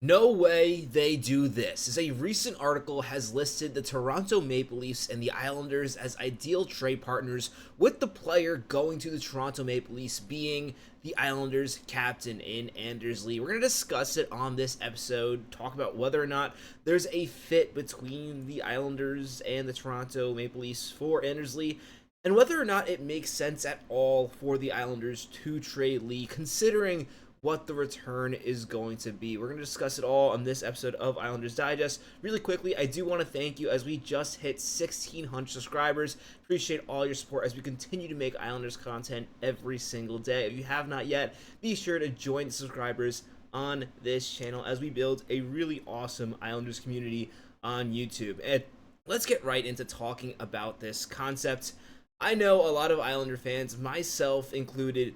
No way they do this, as a recent article has listed the Toronto Maple Leafs and the Islanders as ideal trade partners, with the player going to the Toronto Maple Leafs being the Islanders captain in Anders Lee. We're going to discuss it on this episode, talk about whether or not there's a fit between the Islanders and the Toronto Maple Leafs for Anders Lee, and whether or not it makes sense at all for the Islanders to trade Lee, considering what the return is going to be. We're going to discuss it all on this episode of Islanders Digest. Really quickly, I do want to thank you as we just hit 1,600 subscribers. Appreciate all your support as we continue to make Islanders content every single day. If you have not yet, be sure to join the subscribers on this channel as we build a really awesome Islanders community on YouTube. And let's get right into talking about this concept. I know a lot of Islander fans, myself included,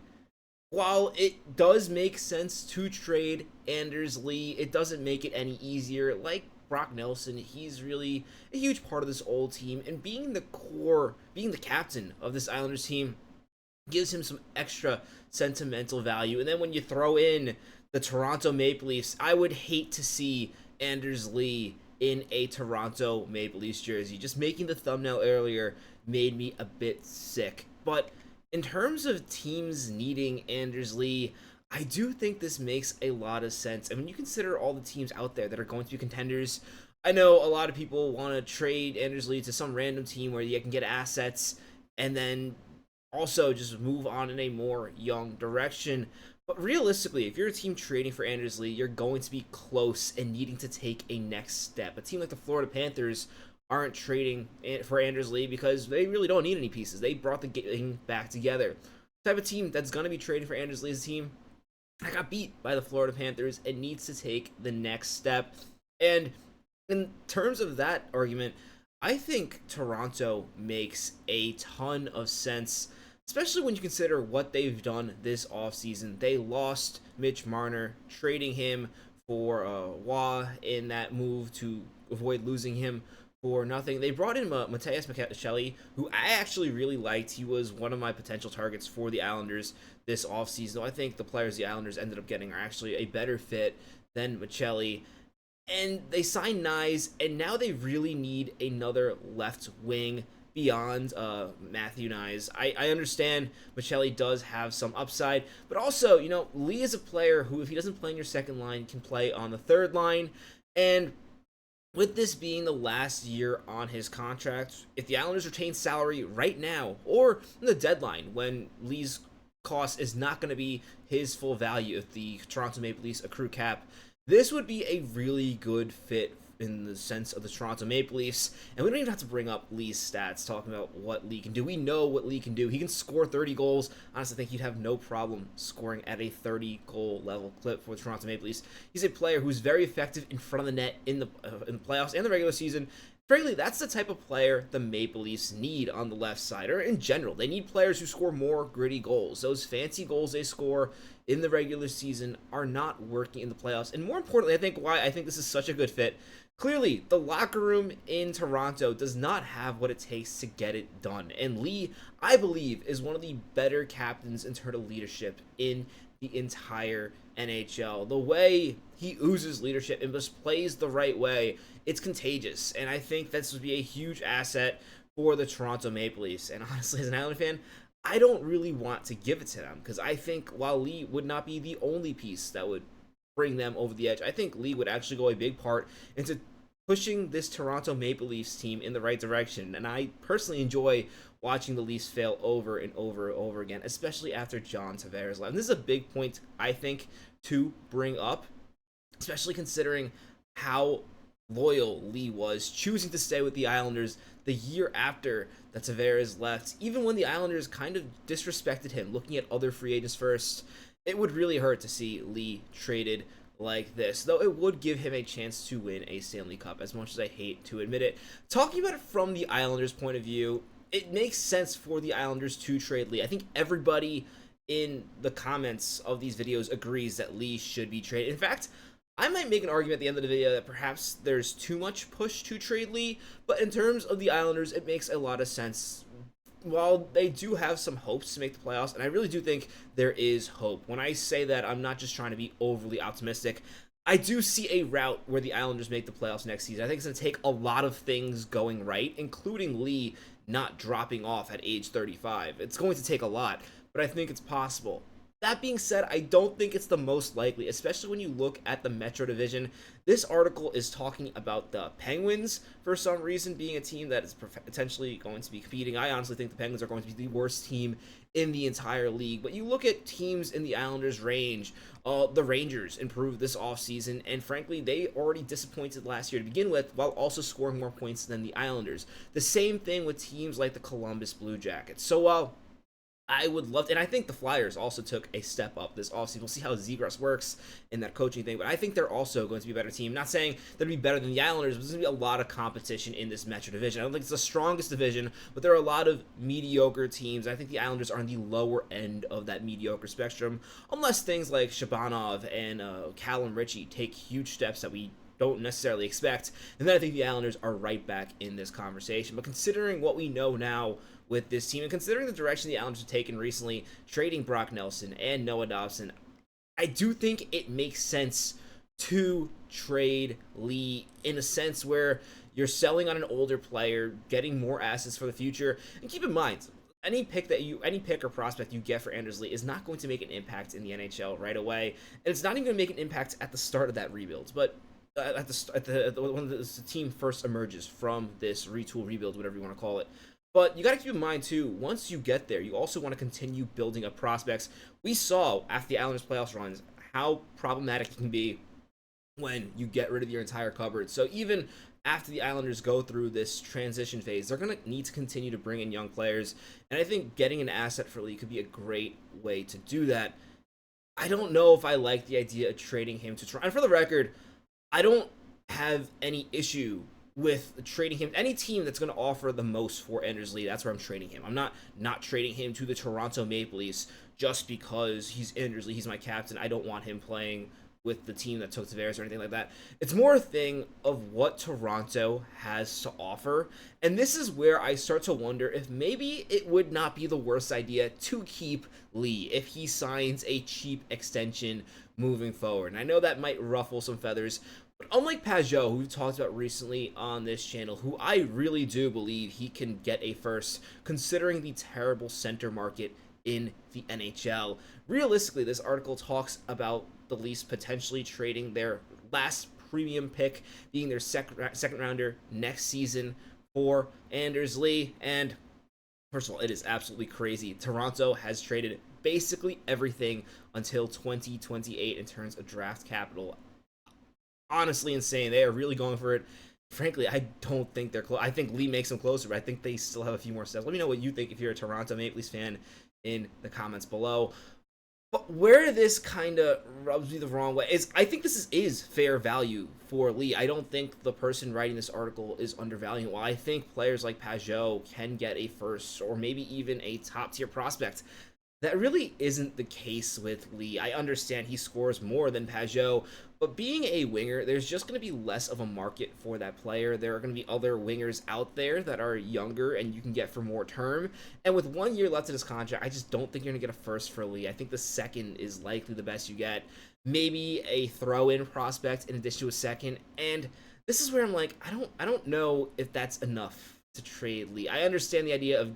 while it does make sense to trade Anders Lee, it doesn't make it any easier. Like Brock Nelson, he's really a huge part of this old team, and being the captain of this Islanders team gives him some extra sentimental value. And then when you throw in the Toronto Maple Leafs, I would hate to see Anders Lee in a Toronto Maple Leafs jersey. Just making the thumbnail earlier made me a bit sick. But in terms of teams needing Anders Lee, I do think this makes a lot of sense. I mean, you consider all the teams out there that are going to be contenders. I know a lot of people want to trade Anders Lee to some random team where you can get assets and then also just move on in a more young direction. But realistically, if you're a team trading for Anders Lee, you're going to be close and needing to take a next step. A team like the Florida Panthers aren't trading for Anders Lee because they really don't need any pieces. They brought the game back together. The type of team that's going to be trading for Anders Lee is a team that got beat by the Florida Panthers and needs to take the next step. And in terms of that argument, I think Toronto makes a ton of sense, especially when you consider what they've done this offseason. They lost Mitch Marner, trading him for Waugh in that move to avoid losing him for nothing. They brought in Matias Maccelli, who I actually really liked. He was one of my potential targets for the Islanders this offseason. Though I think the players the Islanders ended up getting are actually a better fit than Maccelli. And they signed Nyes, and now they really need another left wing beyond Matthew Nyes. I understand Maccelli does have some upside, but also, Lee is a player who, if he doesn't play in your second line, can play on the third line. And with this being the last year on his contract, if the Islanders retain salary right now or in the deadline when Lee's cost is not going to be his full value if the Toronto Maple Leafs accrue cap, this would be a really good fit in the sense of the Toronto Maple Leafs. And we don't even have to bring up Lee's stats talking about what Lee can do. We know what Lee can do. He can score 30 goals. Honestly, I think he'd have no problem scoring at a 30-goal level clip for the Toronto Maple Leafs. He's a player who's very effective in front of the net in the playoffs and the regular season. Frankly, that's the type of player the Maple Leafs need on the left side, or in general. They need players who score more gritty goals. Those fancy goals they score in the regular season are not working in the playoffs. And more importantly, I think why I think this is such a good fit. Clearly, the locker room in Toronto does not have what it takes to get it done. And Lee, I believe, is one of the better captains in terms of leadership in the entire NHL. The way he oozes leadership and just plays the right way, it's contagious. And I think this would be a huge asset for the Toronto Maple Leafs. And honestly, as an Islander fan, I don't really want to give it to them because I think while Lee would not be the only piece that would bring them over the edge, I think Lee would actually go a big part into pushing this Toronto Maple Leafs team in the right direction. And I personally enjoy watching the Leafs fail over and over and over again, especially after John Tavares left. And this is a big point, I think, to bring up, especially considering how loyal Lee was, choosing to stay with the Islanders the year after that Tavares left, even when the Islanders kind of disrespected him, looking at other free agents first. It would really hurt to see Lee traded like this, though it would give him a chance to win a Stanley Cup, as much as I hate to admit it. Talking about it from the Islanders' point of view, it makes sense for the Islanders to trade Lee. I think everybody in the comments of these videos agrees that Lee should be traded. In fact, I might make an argument at the end of the video that perhaps there's too much push to trade Lee, but in terms of the Islanders, it makes a lot of sense. While they do have some hopes to make the playoffs, and I really do think there is hope. When I say that, I'm not just trying to be overly optimistic. I do see a route where the Islanders make the playoffs next season. I think it's going to take a lot of things going right, including Lee not dropping off at age 35. It's going to take a lot, but I think it's possible. That being said, I don't think it's the most likely, especially when you look at the Metro Division. This article is talking about the Penguins for some reason being a team that is potentially going to be competing. I honestly think the Penguins are going to be the worst team in the entire league. But you look at teams in the Islanders' range. The Rangers improved this offseason, and frankly, they already disappointed last year to begin with, while also scoring more points than the Islanders. The same thing with teams like the Columbus Blue Jackets. So, I would love to, and I think the Flyers also took a step up this offseason. We'll see how Zegras works in that coaching thing, but I think they're also going to be a better team. Not saying they'll be better than the Islanders, but there's going to be a lot of competition in this Metro Division. I don't think it's the strongest division, but there are a lot of mediocre teams. I think the Islanders are on the lower end of that mediocre spectrum, unless things like Shabanov and Callum Ritchie take huge steps that we don't necessarily expect. And then I think the Islanders are right back in this conversation. But considering what we know now with this team, and considering the direction the Islanders have taken recently, trading Brock Nelson and Noah Dobson, I do think it makes sense to trade Lee in a sense where you're selling on an older player, getting more assets for the future. And keep in mind, any pick or prospect you get for Anders Lee is not going to make an impact in the NHL right away, and it's not even going to make an impact at the start of that rebuild. But when the team first emerges from this retool, rebuild, whatever you want to call it. But you got to keep in mind, too, once you get there, you also want to continue building up prospects. We saw, after the Islanders' playoffs runs, how problematic it can be when you get rid of your entire cupboard. So even after the Islanders go through this transition phase, they're going to need to continue to bring in young players. And I think getting an asset for Lee could be a great way to do that. I don't know if I like the idea of trading him to Toronto. And for the record, I don't have any issue with trading him. Any team that's going to offer the most for Anders Lee, that's where I'm trading him. I'm not trading him to the Toronto Maple Leafs just because he's Anders Lee. He's my captain. I don't want him playing with the team that took Tavares or anything like that. It's more a thing of what Toronto has to offer. And this is where I start to wonder if maybe it would not be the worst idea to keep Lee if he signs a cheap extension moving forward. And I know that might ruffle some feathers, but unlike Pajot, who we've talked about recently on this channel, who I really do believe he can get a first, considering the terrible center market in the NHL. Realistically, this article talks about the Leafs potentially trading their last premium pick, being their second rounder next season, for Anders Lee. And first of all, it is absolutely crazy. Toronto has traded basically everything until 2028 in terms of draft capital. Honestly insane. They are really going for it. Frankly, I don't think they're close. I think Lee makes them closer, but I think they still have a few more steps. Let me know what you think if you're a Toronto Maple Leafs fan in the comments below. But where this kind of rubs me the wrong way is I think this is fair value for Lee. I don't think the person writing this article is undervaluing. While I think players like Pajot can get a first or maybe even a top-tier prospect, that really isn't the case with Lee. I understand he scores more than Pajot, but being a winger, there's just going to be less of a market for that player. There are going to be other wingers out there that are younger and you can get for more term. And with 1 year left in his contract, I just don't think you're going to get a first for Lee. I think the second is likely the best you get. Maybe a throw-in prospect in addition to a second. And this is where I'm like, I don't know if that's enough to trade Lee. I understand the idea of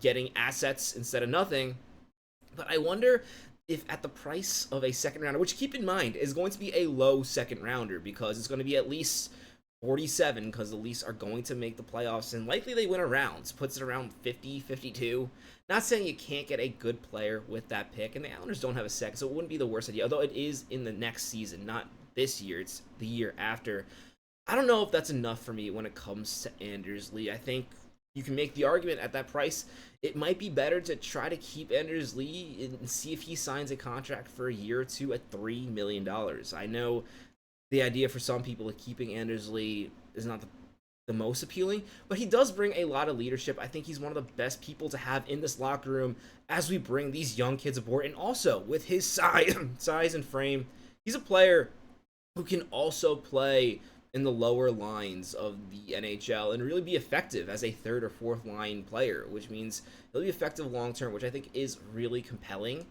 getting assets instead of nothing, but I wonder if at the price of a second rounder, which keep in mind is going to be a low second rounder because it's going to be at least 47 because the Leafs are going to make the playoffs and likely they win a round. Puts it around 50, 52. Not saying you can't get a good player with that pick, and the Islanders don't have a second, so it wouldn't be the worst idea, although it is in the next season, not this year. It's the year after. I don't know if that's enough for me when it comes to Anders Lee. I think you can make the argument at that price, it might be better to try to keep Anders Lee and see if he signs a contract for a year or two at $3 million. I know the idea for some people of keeping Anders Lee is not the most appealing, but he does bring a lot of leadership. I think he's one of the best people to have in this locker room as we bring these young kids aboard. And also, with his size and frame, he's a player who can also play in the lower lines of the NHL and really be effective as a third or fourth line player, which means he'll be effective long term, which I think is really compelling.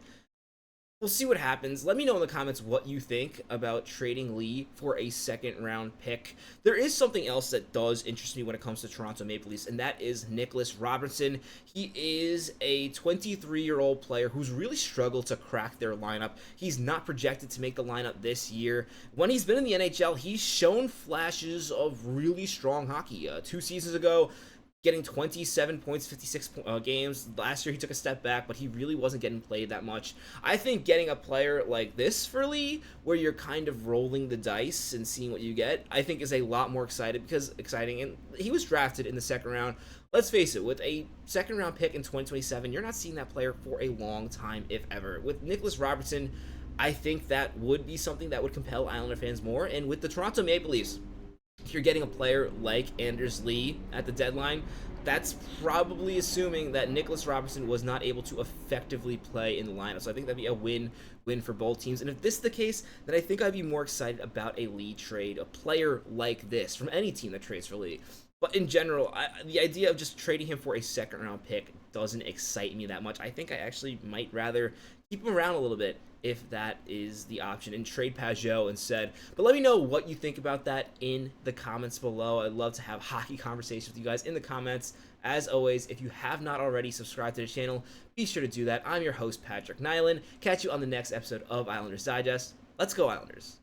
We'll see what happens. Let me know in the comments what you think about trading Lee for a second round pick. There is something else that does interest me when it comes to Toronto Maple Leafs, and that is Nicholas Robertson. He is a 23-year-old player who's really struggled to crack their lineup. He's not projected to make the lineup this year. When he's been in the NHL, he's shown flashes of really strong hockey. 2 seasons ago, getting 27 points, 56 games. Last year, he took a step back, but he really wasn't getting played that much. I think getting a player like this for Lee, where you're kind of rolling the dice and seeing what you get, I think is a lot more exciting. And he was drafted in the second round. Let's face it, with a second round pick in 2027, you're not seeing that player for a long time, if ever. With Nicholas Robertson, I think that would be something that would compel Islander fans more. And with the Toronto Maple Leafs, if you're getting a player like Anders Lee at the deadline, that's probably assuming that Nicholas Robertson was not able to effectively play in the lineup. So I think that'd be a win-win for both teams. And if this is the case, then I think I'd be more excited about a Lee trade, a player like this from any team that trades for Lee. But in general, the idea of just trading him for a second-round pick doesn't excite me that much. I think I actually might rather keep him around a little bit if that is the option, and trade Pajot instead. But let me know what you think about that in the comments below. I'd love to have hockey conversations with you guys in the comments. As always, if you have not already subscribed to the channel, be sure to do that. I'm your host, Patrick Nilan. Catch you on the next episode of Islanders Digest. Let's go, Islanders.